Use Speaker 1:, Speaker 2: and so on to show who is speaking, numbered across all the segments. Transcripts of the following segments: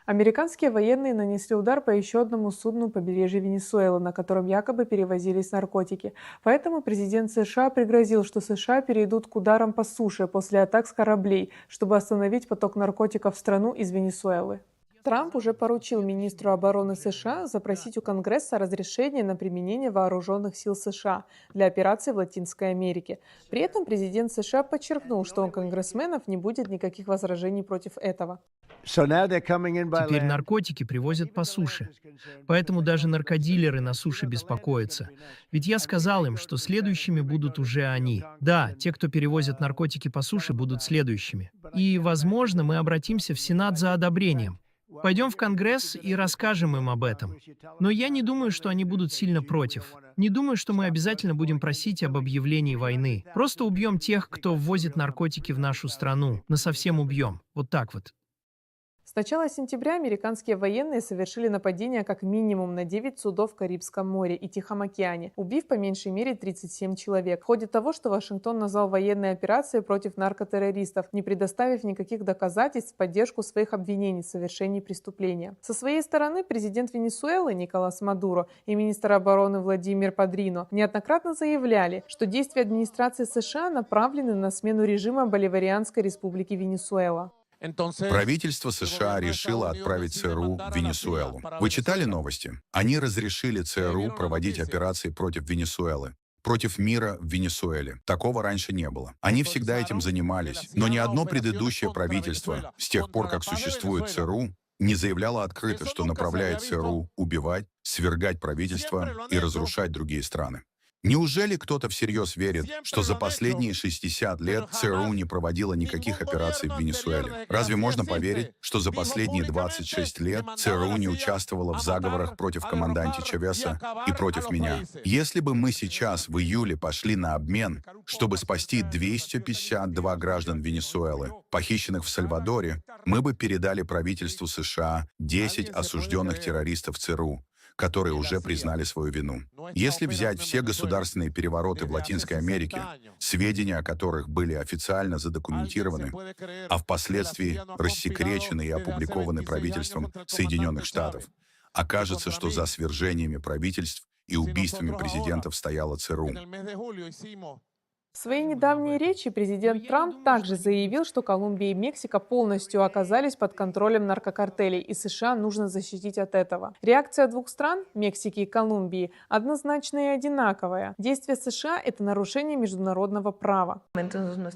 Speaker 1: Американские военные нанесли удар по еще одному судну побережья Венесуэлы, на котором якобы перевозились наркотики. Поэтому президент США пригрозил, что США перейдут к ударам по суше после атак с кораблей, чтобы остановить поток наркотиков в страну из Венесуэлы. Трамп уже поручил министру обороны США запросить у Конгресса разрешение на применение вооруженных сил США для операций в Латинской Америке. При этом президент США подчеркнул, что у конгрессменов не будет никаких возражений против этого.
Speaker 2: Теперь наркотики привозят по суше. Поэтому даже наркодилеры на суше беспокоятся. Ведь я сказал им, что следующими будут уже они. Да, те, кто перевозят наркотики по суше, будут следующими. И, возможно, мы обратимся в Сенат за одобрением. Пойдем в Конгресс и расскажем им об этом. Но я не думаю, что они будут сильно против. Не думаю, что мы обязательно будем просить об объявлении войны. Просто убьем тех, кто ввозит наркотики в нашу страну. Насовсем убьем. Вот так вот.
Speaker 1: С начала сентября американские военные совершили нападение как минимум на 9 судов в Карибском море и Тихом океане, убив по меньшей мере 37 человек. В ходе того, что Вашингтон назвал военной операцией против наркотеррористов, не предоставив никаких доказательств в поддержку своих обвинений в совершении преступления. Со своей стороны президент Венесуэлы Николас Мадуро и министр обороны Владимир Падрино неоднократно заявляли, что действия администрации США направлены на смену режима Боливарианской республики Венесуэла.
Speaker 3: Правительство США решило отправить ЦРУ в Венесуэлу. Вы читали новости? Они разрешили ЦРУ проводить операции против Венесуэлы. Против мира в Венесуэле. Такого раньше не было. Они всегда этим занимались, но ни одно предыдущее правительство, с тех пор, как существует ЦРУ, не заявляло открыто, что направляет ЦРУ убивать, свергать правительство и разрушать другие страны. Неужели кто-то всерьез верит, что за последние 60 лет ЦРУ не проводила никаких операций в Венесуэле? Разве можно поверить, что за последние 26 лет ЦРУ не участвовала в заговорах против команданта Чавеса и против меня? Если бы мы сейчас в июле пошли на обмен, чтобы спасти 252 граждан Венесуэлы, похищенных в Сальвадоре, мы бы передали правительству США 10 осужденных террористов ЦРУ, которые уже признали свою вину. Если взять все государственные перевороты в Латинской Америке, сведения о которых были официально задокументированы, а впоследствии рассекречены и опубликованы правительством Соединенных Штатов, окажется, что за свержениями правительств и убийствами президентов стояла ЦРУ.
Speaker 1: В своей недавней речи президент Трамп также заявил, что Колумбия и Мексика полностью оказались под контролем наркокартелей, и США нужно защитить от этого. Реакция двух стран, Мексики и Колумбии, однозначная и одинаковая. Действия США – это нарушение международного права.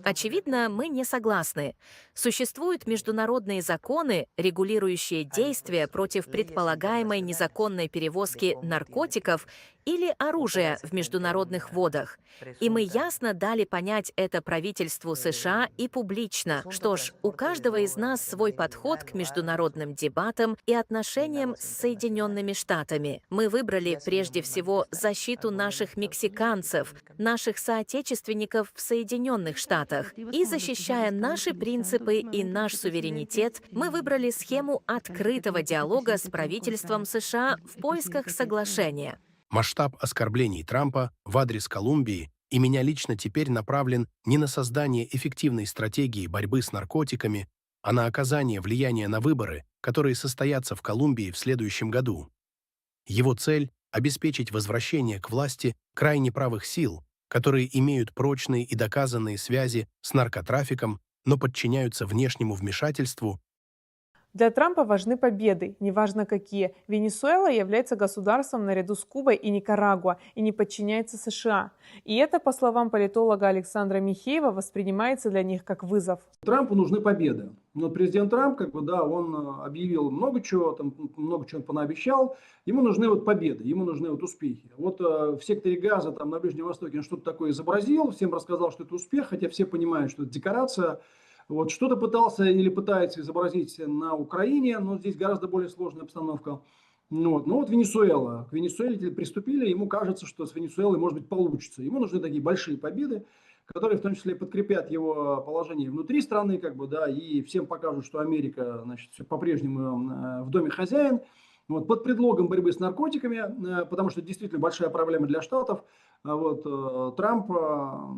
Speaker 4: Очевидно, мы не согласны. Существуют международные законы, регулирующие действия против предполагаемой незаконной перевозки наркотиков или оружия в международных водах. И мы ясно дали понять это правительству США и публично. Что ж, у каждого из нас свой подход к международным дебатам и отношениям с Соединенными Штатами. Мы выбрали прежде всего защиту наших мексиканцев, наших соотечественников в Соединенных Штатах. И защищая наши принципы и наш суверенитет, мы выбрали схему открытого диалога с правительством США в поисках соглашения.
Speaker 5: Масштаб оскорблений Трампа в адрес Колумбии и меня лично теперь направлен не на создание эффективной стратегии борьбы с наркотиками, а на оказание влияния на выборы, которые состоятся в Колумбии в следующем году. Его цель – обеспечить возвращение к власти крайне правых сил, которые имеют прочные и доказанные связи с наркотрафиком, но подчиняются внешнему вмешательству.
Speaker 1: Для Трампа важны победы, неважно какие. Венесуэла является государством наряду с Кубой и Никарагуа и не подчиняется США. И это, по словам политолога Александра Михеева, воспринимается для них как вызов.
Speaker 6: Трампу нужны победы. Но президент Трамп, он объявил много чего он понаобещал. Ему нужны победы, ему нужны успехи. В секторе Газа, на Ближнем Востоке он что-то такое изобразил, всем рассказал, что это успех, хотя все понимают, что это декорация. Что-то пытался или пытается изобразить на Украине, но здесь гораздо более сложная обстановка. Венесуэла. К Венесуэле приступили, ему кажется, что с Венесуэлой, может быть, получится. Ему нужны такие большие победы, которые в том числе подкрепят его положение внутри страны, и всем покажут, что Америка, по-прежнему в доме хозяин. Вот, под предлогом борьбы с наркотиками, потому что это действительно большая проблема для Штатов. Трамп,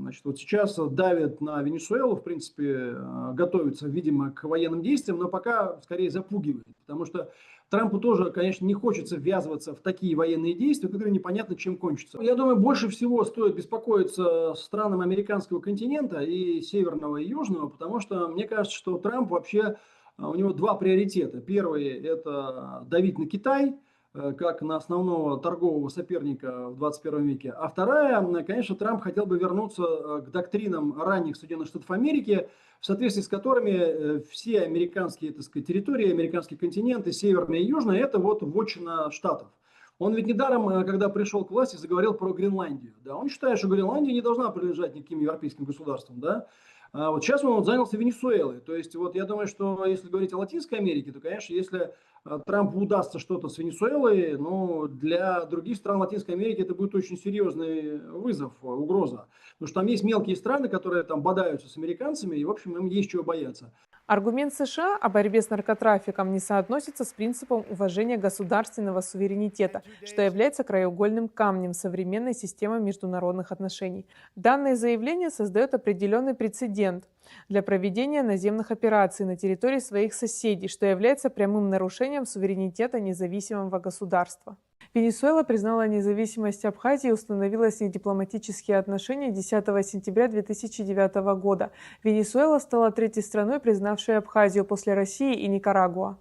Speaker 6: значит, вот сейчас давит на Венесуэлу, в принципе, готовится, видимо, к военным действиям, но пока скорее запугивает, потому что Трампу тоже, конечно, не хочется ввязываться в такие военные действия, которые непонятно чем кончатся. Я думаю, больше всего стоит беспокоиться странам американского континента, и северного, и южного, потому что мне кажется, что Трамп вообще, у него два приоритета. Первый – это давить на Китай, как на основного торгового соперника в 21 веке. А вторая, конечно, Трамп хотел бы вернуться к доктринам ранних Соединенных Штатов Америки, в соответствии с которыми все американские, так сказать, территории, американские континенты, северные и южные, это вот вотчина Штатов. Он ведь недаром, когда пришел к власти, заговорил про Гренландию. Да? Он считает, что Гренландия не должна принадлежать никаким европейским государствам. Да? А вот сейчас он занялся Венесуэлой. То есть вот я думаю, что если говорить о Латинской Америке, то, конечно, если Трампу удастся что-то с Венесуэлой, ну, для других стран Латинской Америки это будет очень серьезный вызов, угроза. Потому что там есть мелкие страны, которые там бодаются с американцами, и, в общем, им есть чего бояться.
Speaker 1: Аргумент США о борьбе с наркотрафиком не соотносится с принципом уважения государственного суверенитета, что является краеугольным камнем современной системы международных отношений. Данное заявление создает определенный прецедент для проведения наземных операций на территории своих соседей, что является прямым нарушением суверенитета независимого государства. Венесуэла признала независимость Абхазии и установила с ней дипломатические отношения 10 сентября 2009 года. Венесуэла стала третьей страной, признавшей Абхазию после России и Никарагуа.